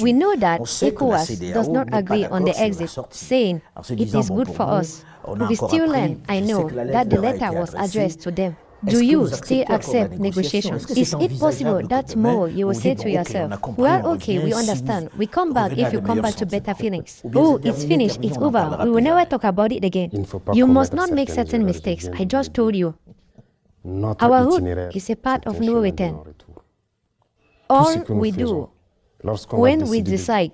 We know that ECOWAS does not agree on the exit, saying it is good for us. We still learn, I know, that the letter was addressed to them. Do you still accept negotiations? Is it possible that tomorrow you will say to yourself, well, okay, we understand. We come back if you come back to better feelings. Oh, it's finished, it's over. We will never talk about it again. You must not make certain mistakes. I just told you. Our route is a path of no return. All we do when we decide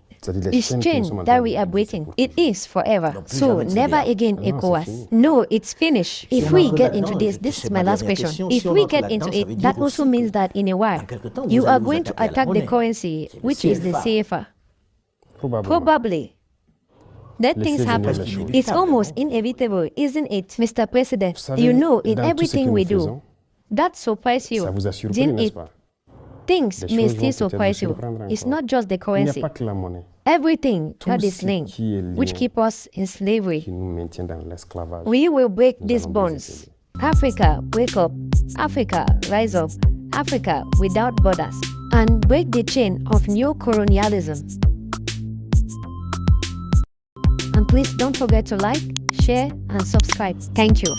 is change that we are waiting. It is forever. So never again ECOWAS. No, it's finished. If we get into this is my last question. If we get into it, that also means that in a while, you are going to attack the currency, which is the CFA. Probably. That things happen. It's almost inevitable, isn't it, Mr. President? You know, in everything we do, that surprises you, didn't it? Things may still surprise you. It's not just the currency. Everything that is linked, which keep us in slavery. We will break these bonds. Africa, wake up. Africa, rise up. Africa without borders. And break the chain of neo-colonialism. And please don't forget to like, share, and subscribe. Thank you.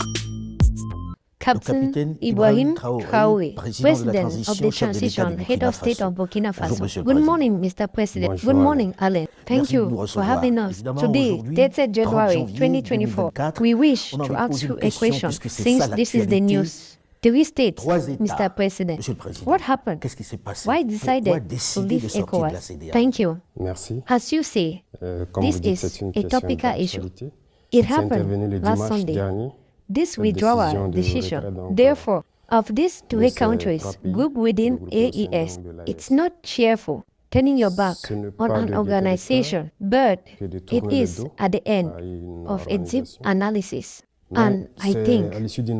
Captain Ibrahim Traore, President of the Transition, Head of State of Burkina Faso. Good morning, Mr. President. Good morning, Alain. Thank you for having us. Today, 30th January 2024, we wish to ask you a question since this is the news. 3 states, Mr. President. What happened? Why decided to leave ECOWAS? Thank you. As you say, this is a topical issue. It happened last Sunday. This withdrawal decision, therefore, of these 3 countries grouped within AES, it's not cheerful, turning your back on an organization, but it is at the end of a deep analysis. And I think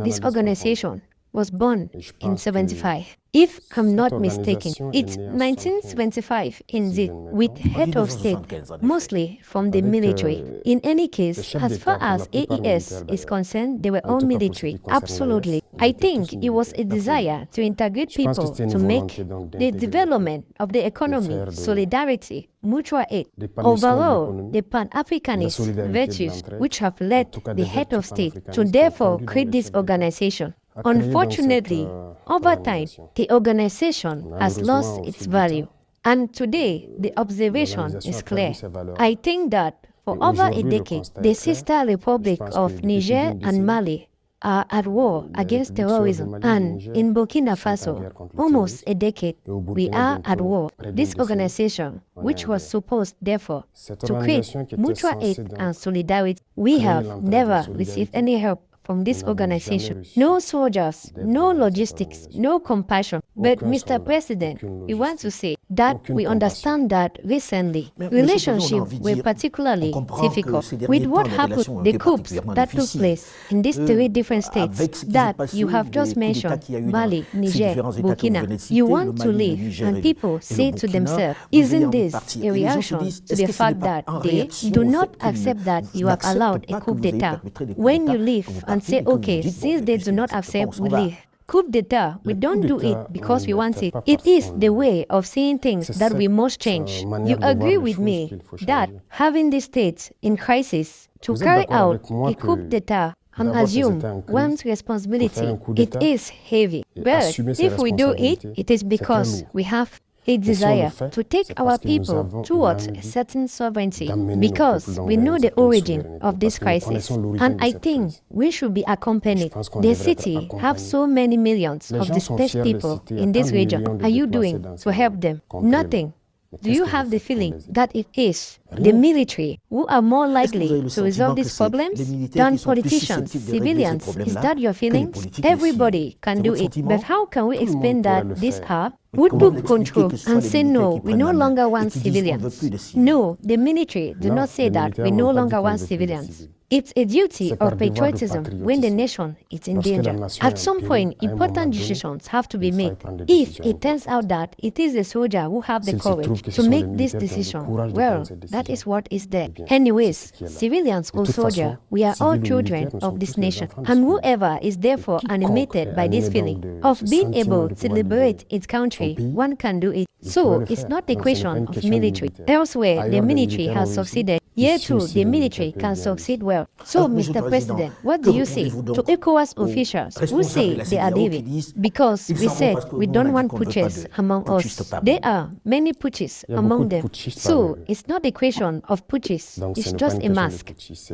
this organization was born in 75. If I'm not mistaken, it's 1975 indeed, with head of state, mostly from the military. In any case, as far as AES is concerned, they were all military, absolutely. I think it was a desire to integrate people to make the development of the economy, solidarity, mutual aid, overall the Pan-Africanist virtues which have led the head of state to therefore create this organization. Unfortunately, over time, the organization has lost its value. And today, the observation is clear. I think that for over a decade, the sister republic of Niger and Mali are at war against terrorism. And in Burkina Faso, almost a decade, we are at war. This organization, which was supposed, therefore, to create mutual aid and solidarity, we have never received any help from this organization. No soldiers, no logistics, no compassion. But Mr. President, we want to say that we understand that recently relationships were particularly difficult with what happened, the coups that took place in these 3 different states that you have just mentioned, Mali, Niger, Burkina. You want to leave and people say to themselves, isn't this a reaction to the fact that they do not accept that you have allowed a coup d'etat? When you leave and say, okay, since they do not accept, we leave. Coup d'etat, we don't do it because we want it. It is the way of seeing things that we must change. You agree with me that having the states in crisis to carry out a coup d'etat and assume one's responsibility, it is heavy. But if we do it, it is because we have a desire to take our people towards a certain sovereignty because we know the origin of this crisis. And I think we should be accompanied. The city have so many millions of displaced people in this region. What are you doing to help them? Nothing. Do you have the feeling that it is the military who are more likely to resolve these problems than politicians, civilians? Is that your feelings? Everybody can do it, but how can we explain that these are would took control and say no, we no longer want civilians? No, the military do not say that we no longer want civilians. It's a duty of patriotism when the nation is in danger. At some point, important decisions have to be made. If it turns out that it is the soldier who have the courage to make this decision, well, that is what is there. Anyways, civilians or soldiers, we are all children of this nation. And whoever is therefore animated by this feeling of being able to liberate its country, one can do it. So, it's not a question of military. Elsewhere, the military has succeeded. Here too, the military can succeed well. So, Mr. President, what do you say to ECOWAS officials who say they are leaving? Because we said we don't want putschs among us. There are many putschs among them. So, it's not a question of putschs, it's just a mask.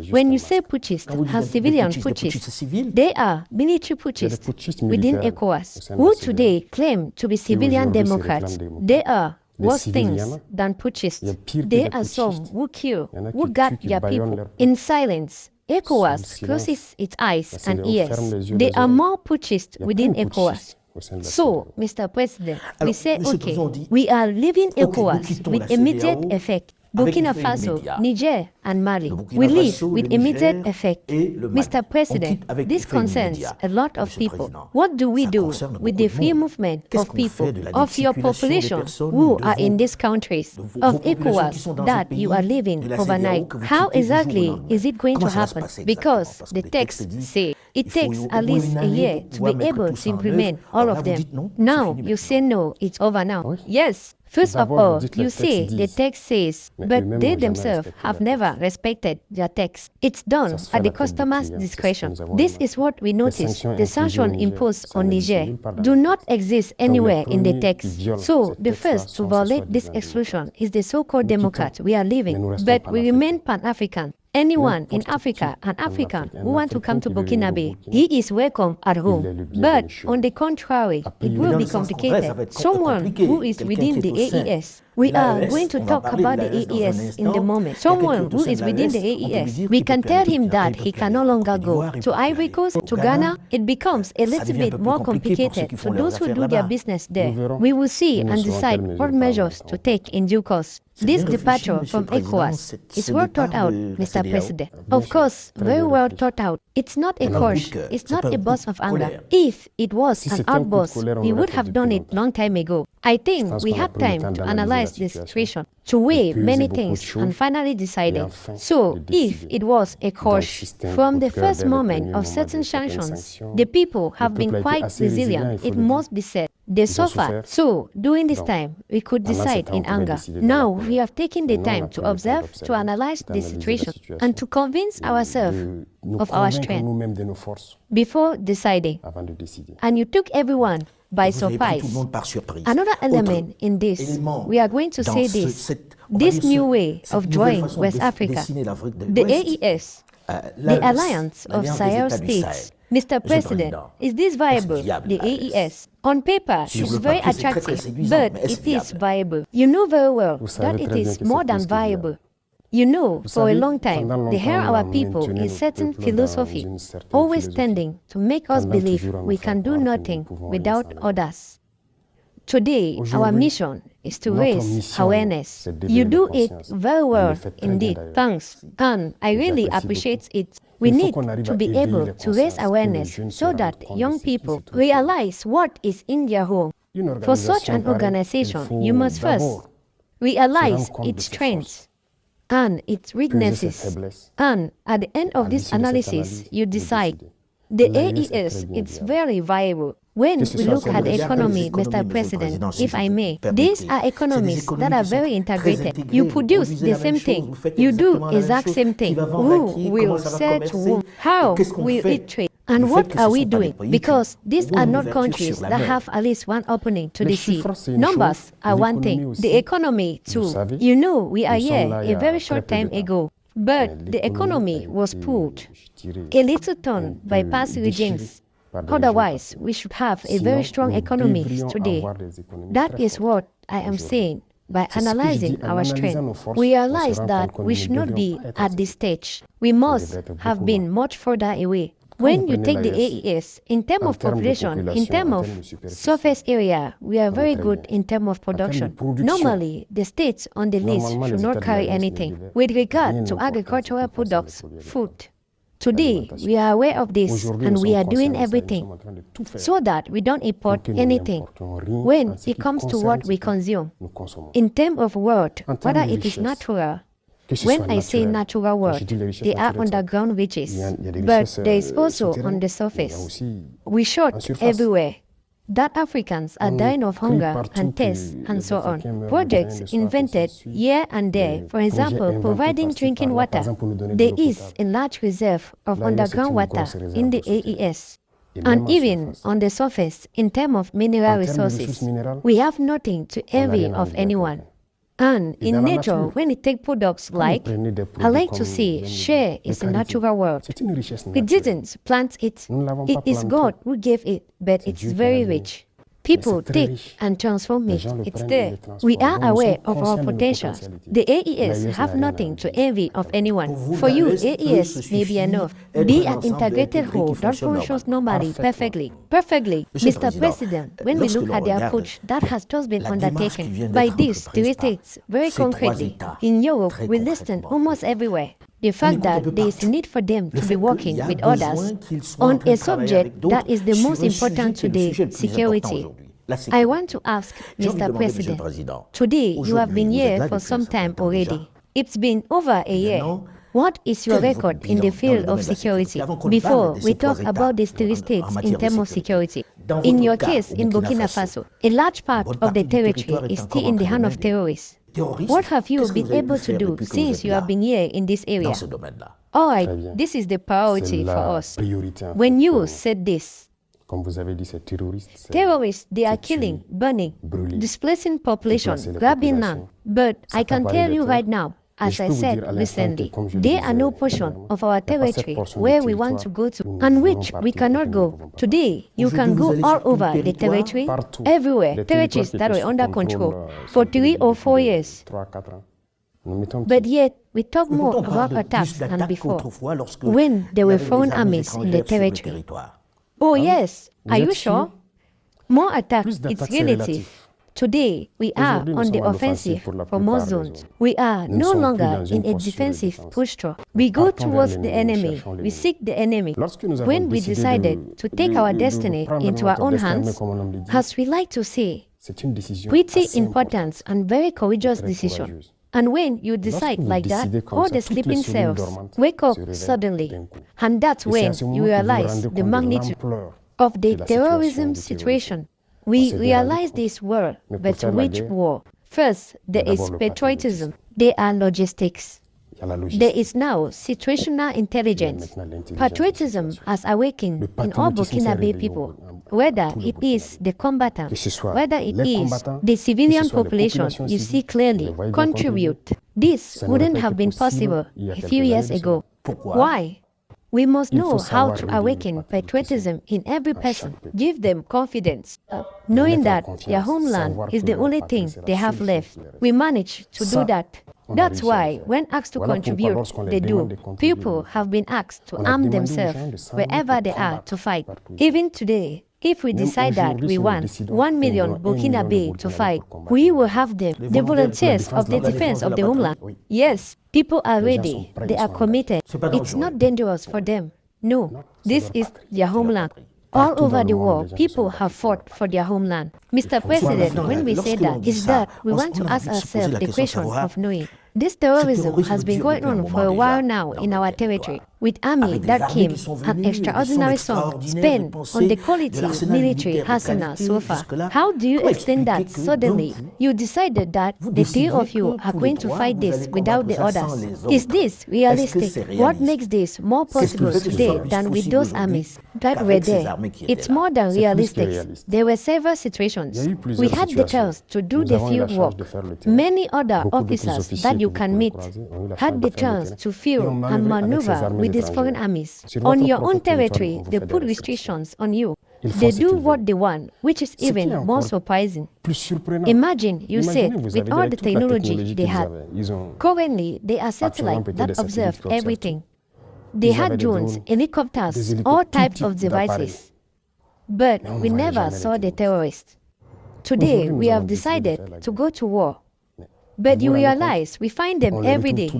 When you say putschist as civilian putschist, there are military putschis within ECOWAS who today claim to be civilian democrats. There are worse things than putschists. There are some who kill, who guard their people in silence. ECOWAS closes its eyes and ears. There are more putschists within ECOWAS. So, Mr. President, we say, okay, we are leaving ECOWAS with immediate effect. Burkina Faso, Niger, and Mali. We leave with immediate effect. Mr. President, this concerns a lot of people. What do we do with the free movement of people, of your population who are in these countries, of ECOWAS that you are leaving overnight? How exactly is it going to happen? Because the text says it takes at least a year to be able to implement all of them. Now you say no, it's over now. Yes. First of all, you say the text says, but they themselves have never respected their text. It's done at the customer's discretion. This is what we notice. The sanctions imposed on Niger do not exist anywhere in the text. So the first to violate this exclusion is the so-called Democrat we are living. But we remain Pan-African. Anyone in Africa, an African who wants to come to Burkina Faso, he is welcome at home. But on the contrary, it will be complicated. Someone who is within the AES, we are going to talk about the AES in the moment. Someone who is within the AES, we can tell him that he can no longer go to Ivory Coast, to Ghana. It becomes a little bit more complicated for those who do their business there. We will see and decide what measures to take in due course. This departure from ECOWAS is well thought out, Mr. President. Of course, very well thought out. It's not a curse, it's not a burst of anger. If it was an outburst, we would have done it long time ago. I think we had time to analyze the situation, to weigh many things and finally decided. So, if it was a curse, from the first moment of certain sanctions, the people have been quite resilient, it must be said. They suffered. So, during this time, we could decide in anger. Now, we have taken the time to observe, to analyze the situation, and to convince ourselves of our strength before deciding. And you took everyone by surprise. Another element in this, we are going to say this new way of drawing West Africa, the AES, the Alliance of Sahel States. Mr. President, is this viable, the AES? On paper, it's very attractive, but it is viable. You know very well that it is more than viable. You know, for a long time, they held our people in certain philosophy, always tending to make us believe we can do nothing without others. Today, our mission is to raise awareness. You do it very well indeed. Thanks. And I really appreciate it. We need to be able to raise awareness so that young people realize what is in their home. For such an organization, you must first realize its strengths and its weaknesses. And at the end of this analysis, you decide. The AES is very viable. When we look at the economy, Mr. President, if I may, these are economies that are very integrated. You produce the same thing. You do exact same thing. Who will sell to whom? How will it trade? And what are we doing? Because these are not countries that have at least one opening to the sea. Numbers are one thing. The economy too. You know, we are here a very short time ago. But the economy was pulled a little turn by past regimes. Otherwise, we should have a very strong economy today. That is what I am saying. By analyzing our strength, we realize that we should not be at this stage. We must have been much further away. When you take the AES, in terms of population, in terms of surface area, we are very good in terms of production. Normally, the states on the list should not carry anything. With regard to agricultural products, food, Today, we are aware of this and we are doing everything so that we don't import anything when it comes to what we consume. In terms of world, whether it is natural, when I say natural world, they are underground riches, but there is also on the surface. We shot everywhere that Africans are dying of hunger and thirst and so on. Projects invented here and there, for example, providing drinking water. There is a large reserve of underground water in the AES. And even on the surface, in terms of mineral resources, we have nothing to envy of anyone. And in nature, when it takes products like, I like to say, share is a natural world. We didn't plant it. It is God who gave it, but it's very rich. People take and transform it. It's there. We are aware of our potentials. The AES have nothing to envy of anyone. For you, AES may be enough. Be an integrated whole that functions normally, perfectly. Mr. President, when we look at the approach that has just been undertaken by these three states, very concretely, in Europe, we listen almost everywhere. The fact that there is a need for them to be working with others on a subject that is the most important today, security. I want to ask, Mr. President, today you have been here for some time already. It's been over a year. What is your record in the field of security before we talk about these three states in terms of security? In your case, in Burkina Faso, a large part of the territory is still in the hand of terrorists. What have you been able to do since you have been here in this area? All right, this is the priority for us. When you said this, terrorists, they are killing, burning, displacing population, grabbing land. But I can tell you right now, as I said recently, there are no portion of our territory where we want to go to and which we cannot go. Today, you can go all over the territory, everywhere, territories that were under control for 3 or 4 years. But yet, we talk more about attacks than before, when there were foreign armies in the territory. Oh yes, are you sure? More attacks, it's relative. Today, we are on the offensive for most zones. We are no longer in a defensive posture. We go towards the enemy. We seek the enemy. When we decided to take our destiny into our own hands, as we like to say, pretty important and very courageous decision. And when you decide like that, all the sleeping cells wake up suddenly. And that's when you realize the magnitude of the terrorism situation. We realize this war, but which war? First, there is patriotism. There are logistics. There is now situational intelligence. Patriotism has awakened in all Burkinabe people, whether it is the combatant, whether it is the civilian population, you see clearly, contribute. This wouldn't have been possible a few years ago. Why? We must know how to awaken patriotism in every person, give them confidence, knowing that their homeland is the only thing they have left. We manage to do that. That's why, when asked to contribute, they do. People have been asked to arm themselves wherever they are to fight. Even today, if we decide that we want 1 million Burkinabe to fight, we will have them, the volunteers of the defense of the homeland. Yes, people are ready, they are committed. It's not dangerous for them. No, this is their homeland. All over the world, people have fought for their homeland. Mr. President, when we say that, is that we want to ask ourselves the question of knowing. This terrorism has been going on for a while now in our territory, with army that came an extraordinary sum spent on the quality military arsenal so far. How do you explain that suddenly you decided that the three of you are going to fight this without the others? Is this realistic? What makes this more possible today than with those armies that were there? It's more than realistic. There were several situations. We had the chance to do the field work. Many other officers that you can meet had the chance to feel and maneuver with these foreign armies. On your own territory, they put restrictions on you. They do what they want, which is even more surprising. Imagine, you said, with all the technology they had. Currently, they are satellites that observe everything. They had drones, helicopters, all types of devices. But we never saw the terrorists. Today, we have decided to go to war. But you realize we find them every day,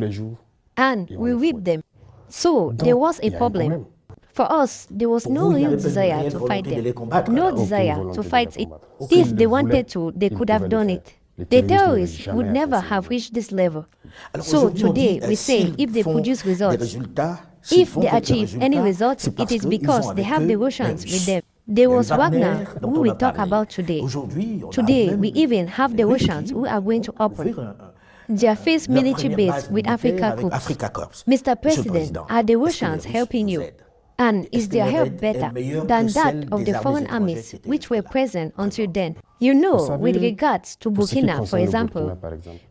and we whip them. So there was a problem. For us, there was no real desire to fight them. No desire to fight it. If they wanted to, they could have done it. The terrorists would never have reached this level. So today, we say if they produce results, if they achieve any results, it is because they have the Russians with them. There was Wagner, who we talk about today. Today, we even have the Russians who are going to open their first military base with Africa Corps. Mr. President, are the Russians helping you? And is their help better than that of the foreign armies which were present until then? You know, with regards to Burkina, for example,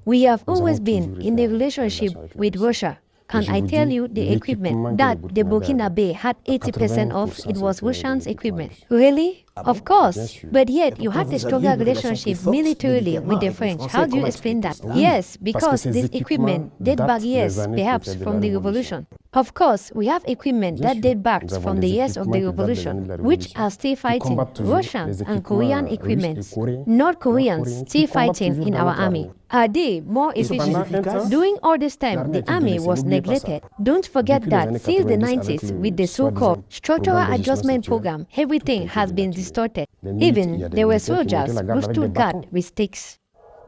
we have always been in a relationship with Russia. Can I tell you the equipment that the Burkina Faso had 80% of? It was Russian's equipment. Really? Of course. But yet you had a stronger relationship militarily with the French. How do you explain that? Yes, because this equipment date back years, perhaps, from the revolution. Of course, we have equipment that date back from the years of the revolution, which are still fighting. Russian and Korean equipment. North Koreans still fighting in our army. Are they more efficient? During all this time, the army was neglected. Don't forget that since the 90s, with the so-called structural adjustment program, everything has been distorted. Even there were soldiers who stood guard with sticks.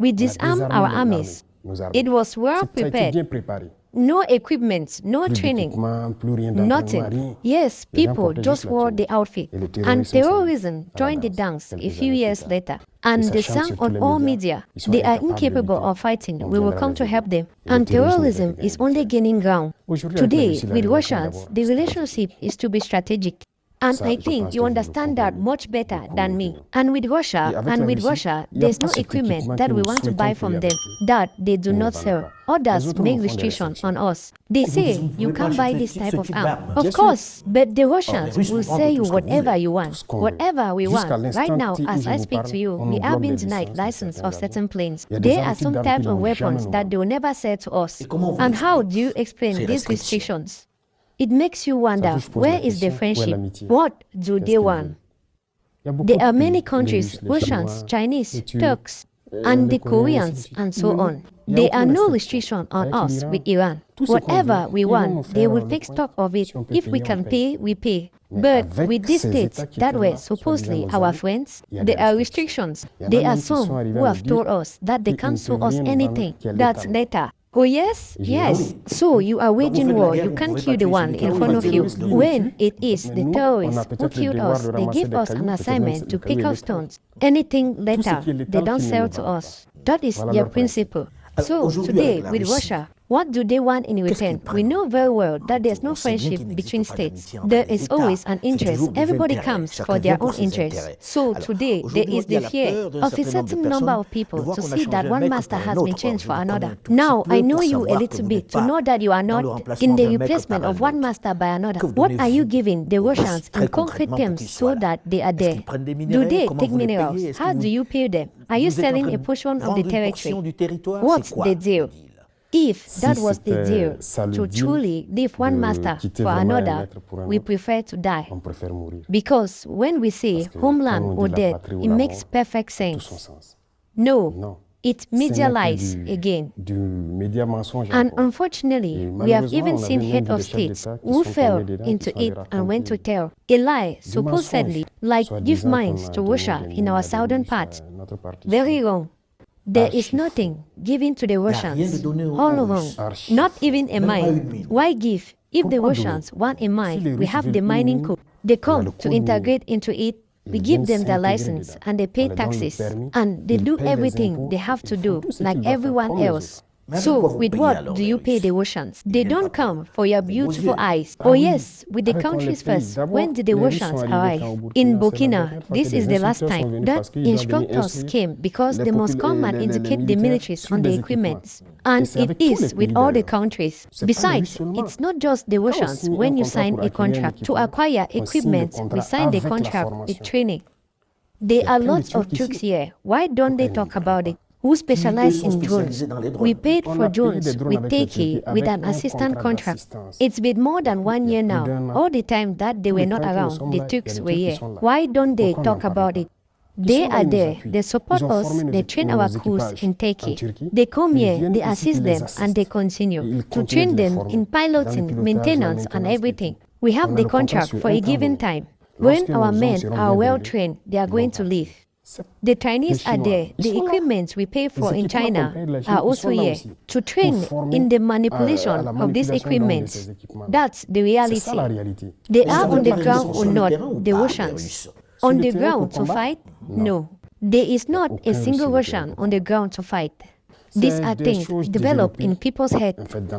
We disarmed our armies. It was well prepared. No equipment, no training, nothing. Yes, people just wore the outfit. And terrorism joined the dance a few years later. And they sang on all media. They are incapable of fighting. We will come to help them. And terrorism is only gaining ground. Today, with Russians, the relationship is to be strategic. And I think you understand that much better than me. And with Russia, there's no equipment that we want to buy from them that they do not sell. Others make restrictions on us. They say you can't buy this type of arm. Of course, but the Russians will sell you whatever you want, whatever we want. Right now, as I speak to you, we are being denied license of certain planes. There are some types of weapons that they will never sell to us. And how do you explain these restrictions? It makes you wonder, where is the friendship? What do they want? There are many countries, Russians, Chinese, Turks, and the Koreans, and so on. There are no restrictions on us with Iran. Whatever we want, they will take stock of it. If we can pay, we pay. But with these states that were supposedly our friends, there are restrictions. There are some who have told us that they can't show us anything. That's later. Oh yes? Yes. So you are waging war. You can't kill the one in front of you. When it is the terrorists who killed us, they give us an assignment to pick up stones. Anything later, they don't sell to us. That is their principle. So today, with Russia, what do they want in return? We know very well that there's no friendship between states. There is always an interest. Everybody comes for their own interest. So today, there is the fear of a certain number of people to see that one master has been changed for another. Now, I know you a little bit to know that you are not in the replacement of one master by another. What are you giving the Russians in concrete terms so that they are there? Do they take minerals? How do you pay them? Are you selling a portion of the territory? What's the deal? If that was the deal, to truly leave one master for another, we prefer to die. Because when we say homeland or death, it makes perfect sense. No, it media lies again. And unfortunately, we have even seen head of states who fell into it and went to tell a lie, supposedly, like give mines to Russia in our southern part. Very wrong. There is nothing given to the Russians. All wrong. Not even a mine. Why give? If the Russians want a mine, we have the mining code. They come to integrate into it. We give them the license and they pay taxes. And they do everything they have to do like everyone else. So, with what do you pay the Russians? They don't come for your beautiful eyes. Oh yes, with the countries first. When did the Russians arrive? In Burkina, this is the last time that instructors came because they must come and educate the militaries on the equipment. And it is with all the countries. Besides, it's not just the Russians. When you sign a contract to acquire equipment, we sign the contract with training. There are lots of tricks here. Why don't they talk about it? Who specialize in drones. We paid for drones with Turkey with an assistant contract. It's been more than 1 year now. All the time that they were not around, the Turks were here. Why don't they talk about it? They are there, they support us, they train our crews in Turkey. They come here, they assist them, and they continue to train them in piloting, maintenance, and everything. We have the contract for a given time. When our men are well trained, they are going to leave. The Chinese are there. The equipment we pay for in China are also here to train in the manipulation of these equipments. That's the reality. They are on the ground or not, the Russians. On the ground to fight? No. There is not a single Russian on the ground to fight. These are things developed in people's heads.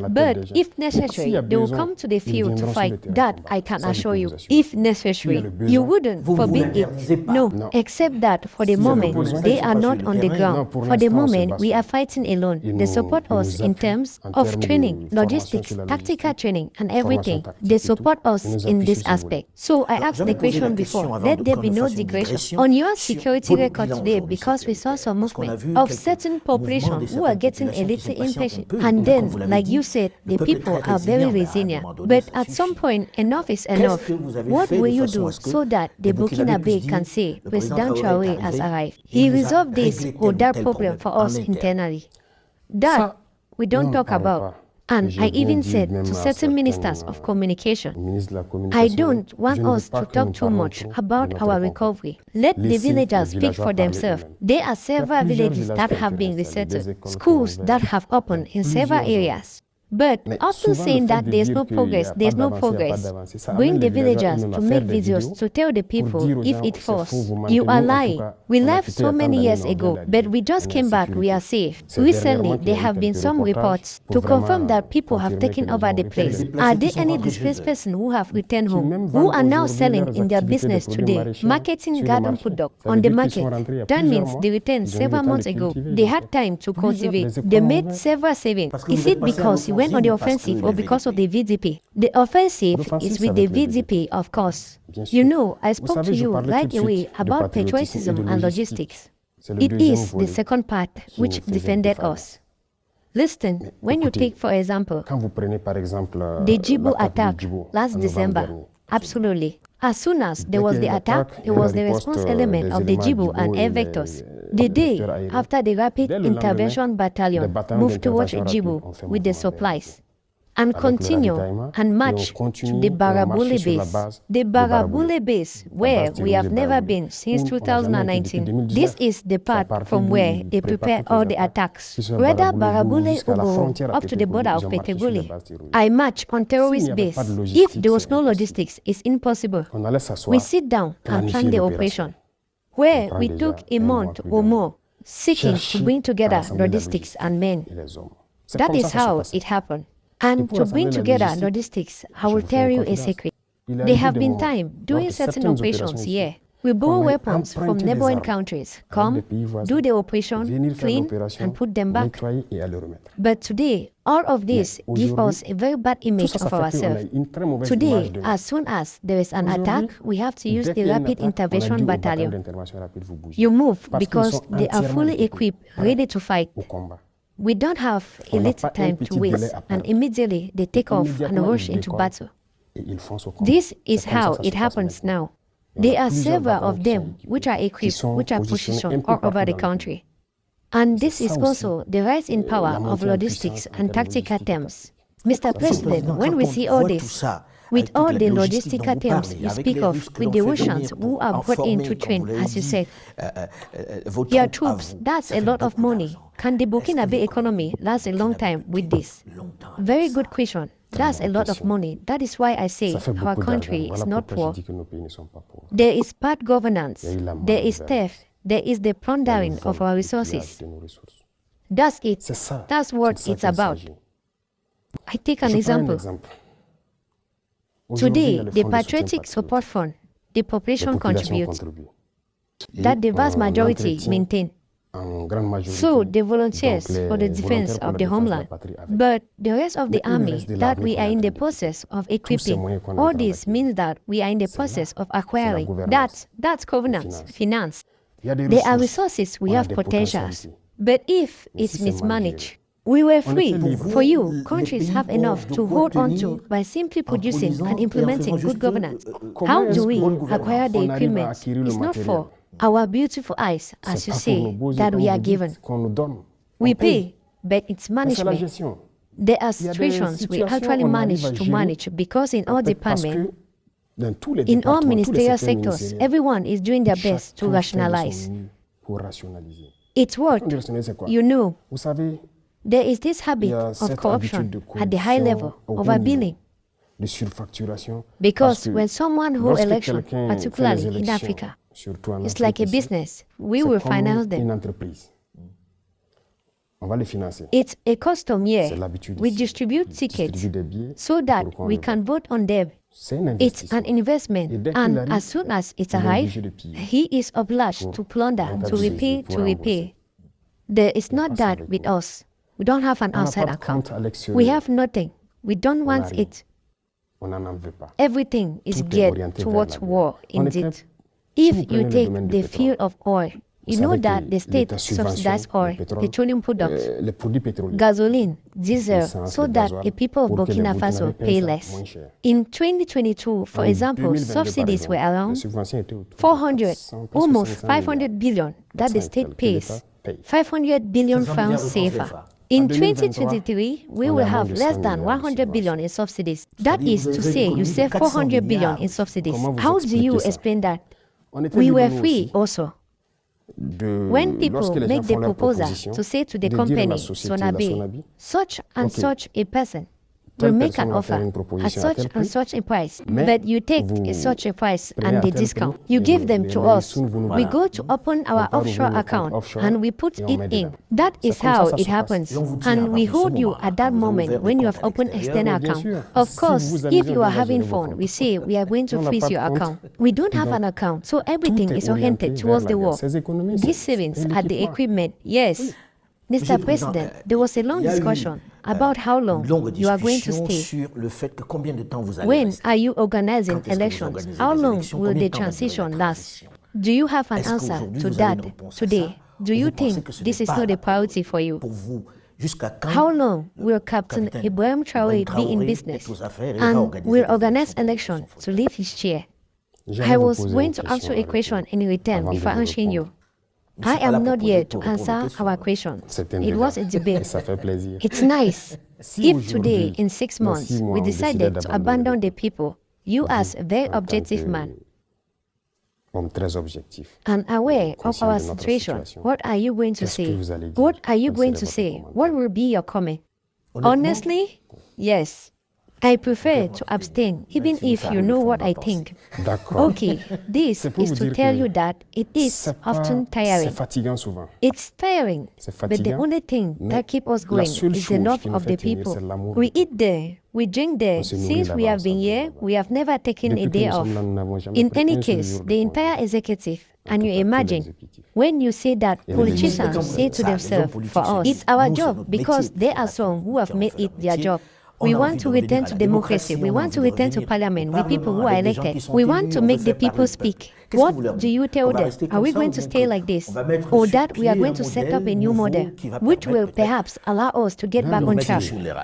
But if necessary, they will come to the field to fight. That I can assure you. If necessary, you wouldn't forbid it. No, except that for the moment, they are not on the ground. For the moment, we are fighting alone. They support us in terms of training, logistics, tactical training, and everything. They support us in this aspect. So I asked the question before, let there be no digression. On your security record today, because we saw some movement of certain populations who are getting a little impatient. And then, like you said, the people are very resilient. But at some point, enough is enough. What will you do so that the Burkina Faso can say President Traore has arrived? He resolved this or that problem for us internally. That we don't talk about. And I even said to certain ministers of communication, I don't want us to talk too much about our recovery. Let the villagers speak for themselves. There are several villages that have been resettled, schools that have opened in several areas. But often saying that there's no progress, bring the villagers to make videos to tell the people if it falls. You are lying. We left so many years ago, but we just came back, we are safe. Recently, there have been some reports to confirm that people have taken over the place. Are there any displaced persons who have returned home, who are now selling in their business today, marketing garden product on the market? That means they returned several months ago. They had time to cultivate. They made several savings. Is it because you went on the offensive or because of the VDP? The offensive is with the VDP, of course. You know, I spoke to you right away about patriotism and logistics. It is the second part which defended us. Listen, when you take, for example, the Djibo attack last December, absolutely. As soon as there was the attack, there was the response element of the Djibo and air vectors. The day after the Rapid Intervention Battalion moved towards Djibo with the supplies and continue and march to the Barabule base. The Barabule base, where we have never been since 2019. This is the part from where they prepare all the attacks. Whether Barabule or go up to the border of Petegule, I march on terrorist base. If there was no logistics, it's impossible. We sit down and plan the operation, where we took a month or more seeking to bring together logistics and men. That is how it happened. And to bring together logistics, I will tell you a secret. There have been times doing certain operations here. We borrow weapons from neighboring countries, come, do the operation, clean, and put them back. But today, all of this gives us a very bad image of ourselves. Today, as soon as there is an attack, we have to use the Rapid Intervention Battalion. You move because they are fully equipped, ready to fight. We don't have a little time to waste, and immediately they take off and rush into battle. This is how it happens now. There are several of them which are equipped, which are positioned all over the country. And this is also the rise in power of logistics and tactical terms. Mr. President, when we see all this, with all the logistical terms you speak of, with the Russians who are brought in to train, as you said, your troops, that's a lot of money. Can the Burkina Faso economy last a long time with this? Very good question. That's a lot of money. That is why I say our country is not poor. There is bad governance, there is theft, there is the plundering of our resources. That's it. That's what it's about. I take an example. Today, the Patriotic Support Fund, the population contributes, that the vast majority maintain. So the volunteers for the defense of the homeland, but the rest of the army that we are in the process of equipping, all this means that we are in the process of acquiring. That's governance, finance. There are resources, we have potentials, but if it's mismanaged, we were free. For you, countries have enough to hold on to by simply producing and implementing good governance. How do we acquire the equipment? It's not for. our beautiful eyes, as you say, that we are given. We pay, but it's management. There are situations we actually manage to manage because in all departments, in all ministerial sectors, everyone is doing their best to rationalize. It's what, you know, there is this habit of corruption at the high level, overbilling. Because when someone holds election, particularly in Africa, it's like a business. We will finance them. It's a custom here. We distribute tickets so that we can vote on them. It's an investment, and as soon as it arrives, he is obliged to plunder, to repay. There is not that with us. We don't have an outside account. We have nothing. We don't want it. Everything is geared towards war, indeed. If you take the field of oil, you know that the state subsidizes oil, petroleum products, gasoline, diesel, so that the people of Burkina Faso pay less. In 2022, for example, subsidies were around 400, almost 500 billion that the state pays, 500 billion francs CFA. In 2023, we will have less than 100 billion in subsidies. That is to say, you save 400 billion in subsidies. How do you explain that? We were free also. When people make the proposal to say to the company, Sonabe, such and such a person will make an offer at such and such a price, but you take such a price and the discount. You give them to us. We go to open our offshore account and we put it in. That is how it happens. And we hold you at that moment when you have opened external account. Of course, if you are having fun, we say we are going to freeze your account. We don't have an account, so everything is oriented towards the war. These savings are the equipment, yes. Mr. President, there was a long discussion about how long you are going to stay. When are you organizing elections? How long will the transition last? Do you have an answer to that today? Do you think this is not a priority for you? How long will Captain Ibrahim Traore be in business and will organize elections to leave his chair? I was going to ask you a question in return before answering you. I am not here to answer our question. It was a debate. It's nice. If today, in 6 months, we decided to abandon the people, you as a very objective man, and aware of our situation, what are you going to say? What are you going to say? What will be your comment? Honestly, yes. I prefer to abstain, even if you know what I think. Okay, this is to tell you that it is often tiring. It's tiring, but the only thing that keeps us going is the love of the people. We eat there, we drink there. Since we have been here, we have never taken a day off. In any case, the entire executive, and you imagine, when you say that politicians say to themselves, for us, it's our job, because there are some who have made it their job. We want to return to democracy. We want to return to parliament with people who are elected. We want to make the people speak. What do you tell them? Are we going to stay like this? Or that we are going to set up a new model, which will perhaps allow us to get back on track?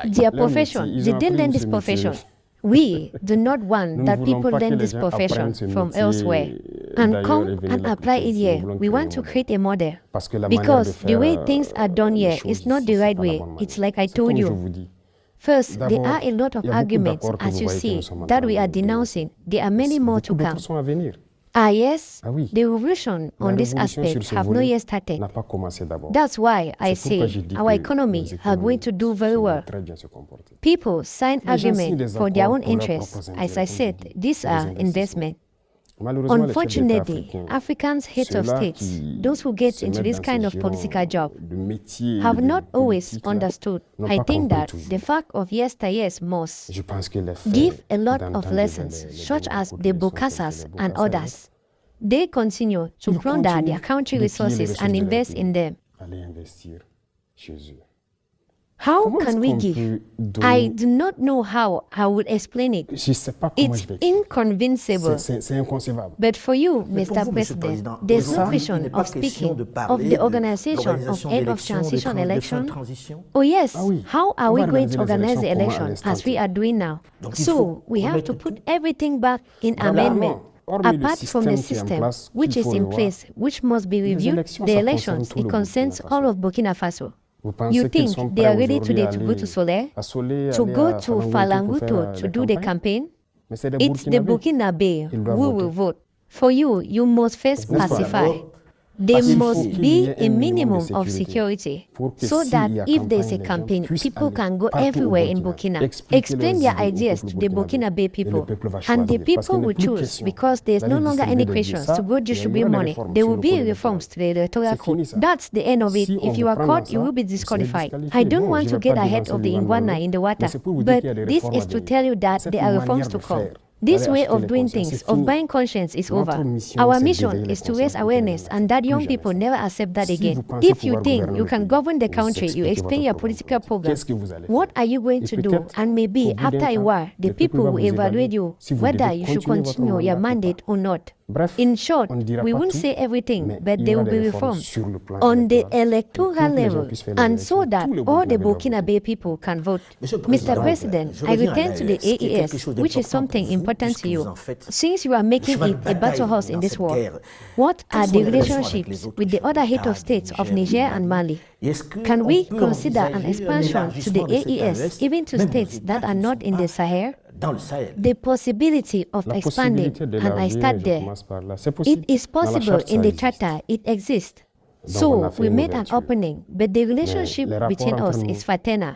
Their profession, did they learn this profession? We do not want that people learn this profession from elsewhere and come and apply it here. We want to create a model. Because the way things are done here is not the right way. It's like I told you. First, there are a lot of arguments, as you see, that we are denouncing. There are many more to come. Ah yes, the revolution on this aspect have not yet started. That's why I say our economy are going to do very well. People sign agreements for their own interests. As I said, these are investments. Unfortunately, Africans hate of states, those who get into this kind of political job, have not always understood. I think that the fact of yesteryears must give a lot of lessons, such as the Bokasas and others. They continue to plunder their country resources and invest in them. How can we give? I do not know how I would explain it. It's inconceivable. But for you, Mr. President, there's no question of speaking of the organization of head of transition election. Oh yes, how are we going to organize the election as we are doing now? So we have to put everything back in amendment. Apart from the system which is in place, which must be reviewed, the elections, it concerns all of Burkina Faso. You think they are ready today to go to Soler, to go to Falanguto to do the campaign? It's the Burkinabe who will vote. For you, you must first pacify. There must be a minimum of security so that if there's a campaign, people can go everywhere in Burkina, explain their ideas to the Burkinabe people, and the people will choose because there's no longer any questions to go distribute money. There will be reforms to the electoral code. That's the end of it. If you are caught, you will be disqualified. I don't want to get ahead of the iguana in the water, but this is to tell you that there are reforms to come. This way of doing things, of buying conscience, is over. Our mission is to raise awareness and that young people never accept that again. If you think you can govern the country, you explain your political program. What are you going to do? And maybe after a while, the people will evaluate you whether you should continue your mandate or not. In short, we won't say everything, but there will be reforms on the electoral level, and so that all the Burkinabe people can vote. Mr. President, I return to the AES, which is something important to you. Since you are making it a battle horse in this war, what are the relationships with the other head of states of Niger and Mali? Can we consider an expansion to the AES, even to states that are not in the Sahel? The possibility of expanding, and I start there. It is possible in the charter, it exists. So we made an opening, but the relationship between us is fraternal.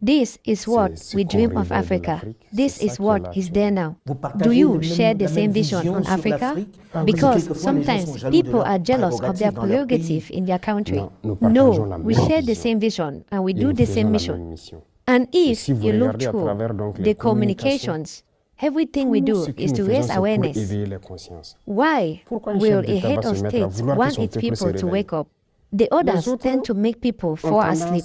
This is what we dream of Africa. This is what is there now. Do you share the same vision on Africa? Because sometimes people are jealous of their prerogative in their country. No, we share the same vision and we do the same mission. And if you look through the communications, everything we do is to raise awareness. Why will a head of state want its people to wake up? The others tend to make people fall asleep,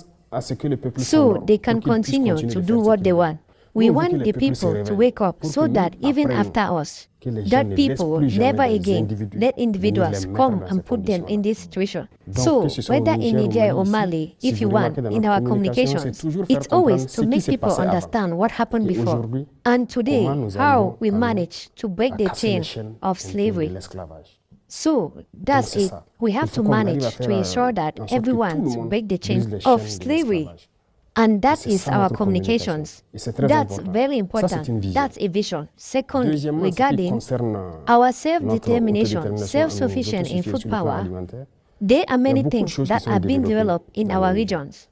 so they can continue to do what they want. We want the people to wake up so that even after us, that people never again let individuals come and put them in this situation. So, whether in Niger or Mali, if you want, in our communications, it's always to make people understand what happened before. And today, how we manage to break the chain of slavery. So, that's it. We have to manage to ensure that everyone breaks the chain of slavery. And that is our communications. That's very important. That's a vision. Second, regarding our self-determination, self-sufficient in food power, there are many things that are being developed in our regions.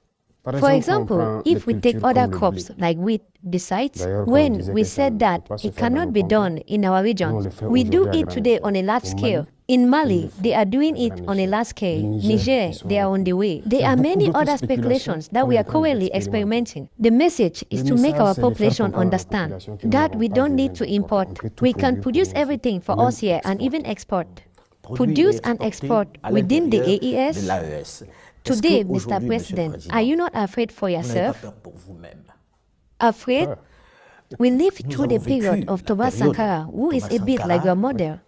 For example, if we take other crops like wheat, besides, when we said that it cannot be done in our region, we do it today on a large scale. In Mali, they are doing it on a large scale. Niger, they are on the way. There are many other speculations that we are currently experimenting. The message is to make our population understand that we don't need to import. We can produce everything for us here and even export. Produce and export within the AES. Today, Mr. President, are you not afraid for yourself? Afraid? We lived through the period of Thomas Sankara, who is a bit like your model.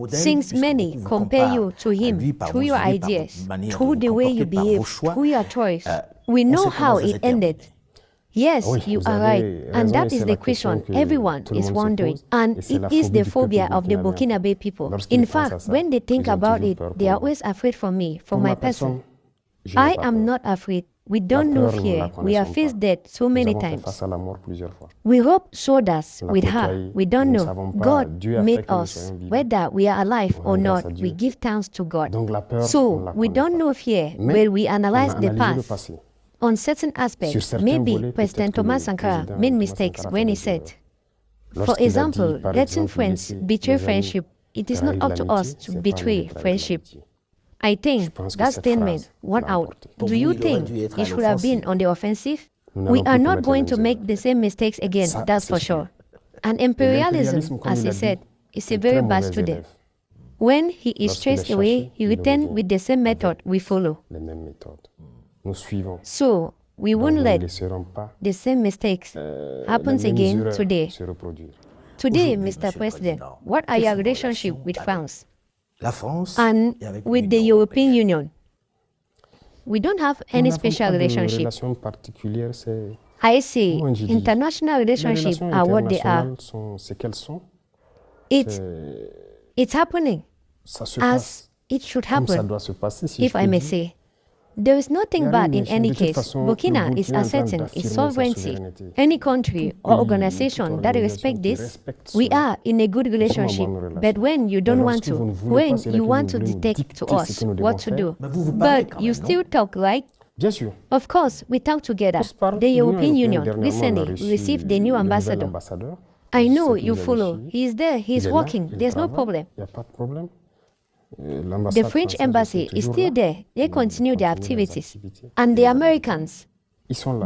Since many compare you to him through your ideas, through the way you behave, through your choice, we know how it ended. Yes, you are right, and that is the question everyone is wondering, and it is the phobia of the Burkinabe people. In fact, when they think about it, they are always afraid for me, for my person. I am not afraid. We don't know fear. We have faced death so many times. We hope shoulders with her. We don't know. God made us. Whether we are alive or not, we give thanks to God. So we don't know fear, but we analyze the past. On certain aspects, maybe President Thomas Sankara made mistakes when he said, for example, letting friends betray friendship. It is not up to us to betray friendship. I think that statement won out. Do you think it should have been on the offensive? We are not going to make the same mistakes again, that's for sure. And imperialism, as he said, is a very bad student. When he is chased away, he returns with the same method we follow. So, we won't let the same mistakes happen again today. Today, Mr. President, what are your relationships with France? And with the European Union? We don't have any special relationship. I say international relationships are what they are. It's happening as it should happen, if I may say. There is nothing bad in any case. Burkina is asserting its sovereignty. Any country or organization that respects this, we are in a good relationship. But when you don't want to, when you want to dictate to us what to do, but you still talk, right? Of course, we talk together. The European Union recently received the new ambassador. I know you follow. He is there. He is working. There's no problem. The French embassy is still there. They continue their activities. And the Americans,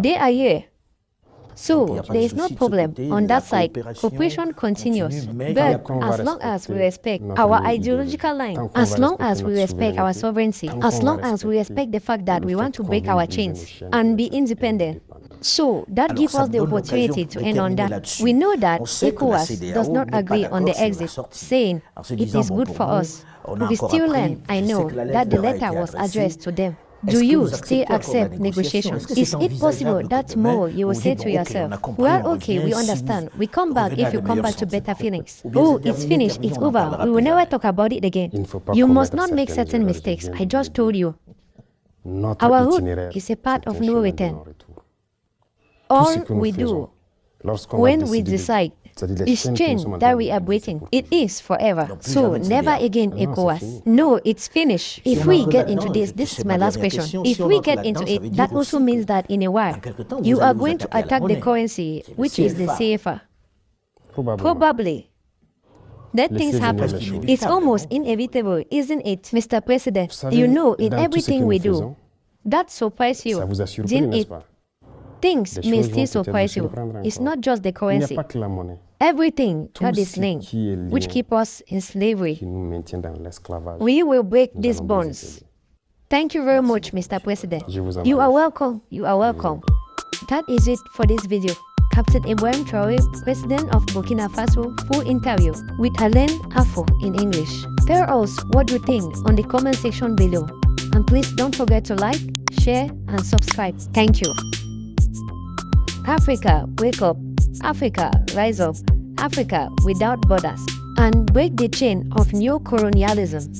they are here. So there is no problem on that side. Cooperation continues. But as long as we respect our ideological line, as long as we respect our sovereignty, as long as we respect the fact that we want to break our chains and be independent, so that gives us the opportunity to end on that. We know that ECOWAS does not agree on the exit, saying it is good for us. We still learn, I know, that the letter was addressed to them. Do you still accept negotiations? Is it possible that tomorrow you will say to yourself, well, okay, we understand. We come back if you come back to better feelings. Oh, it's finished, it's over. We will never talk about it again. You must not make certain mistakes. I just told you. Our route is a path of no return. All we do when we decide is change that we are waiting. It is forever. So never again ECOWAS. No, it's finished. If we get into this is my last question. If we get into it, that also means that in a while, you are going to attack the currency, which is the CFA. Probably. That things happen. It's almost inevitable, isn't it, Mr. President? You know, in everything we do, that surprises you, didn't it? Things may still surprise you. It's not just the currency. Everything that is linked, which keep us in slavery. We will break these bonds. Thank you very much, Mr. President. You are welcome. You are welcome. That is it for this video. Captain Ibrahim Traore, President of Burkina Faso, full interview with Alain in English. Tell us what you think on the comment section below. And please don't forget to like, share, and subscribe. Thank you. Africa, wake up. Africa, rise up. Africa without borders. And break the chain of neo-colonialism.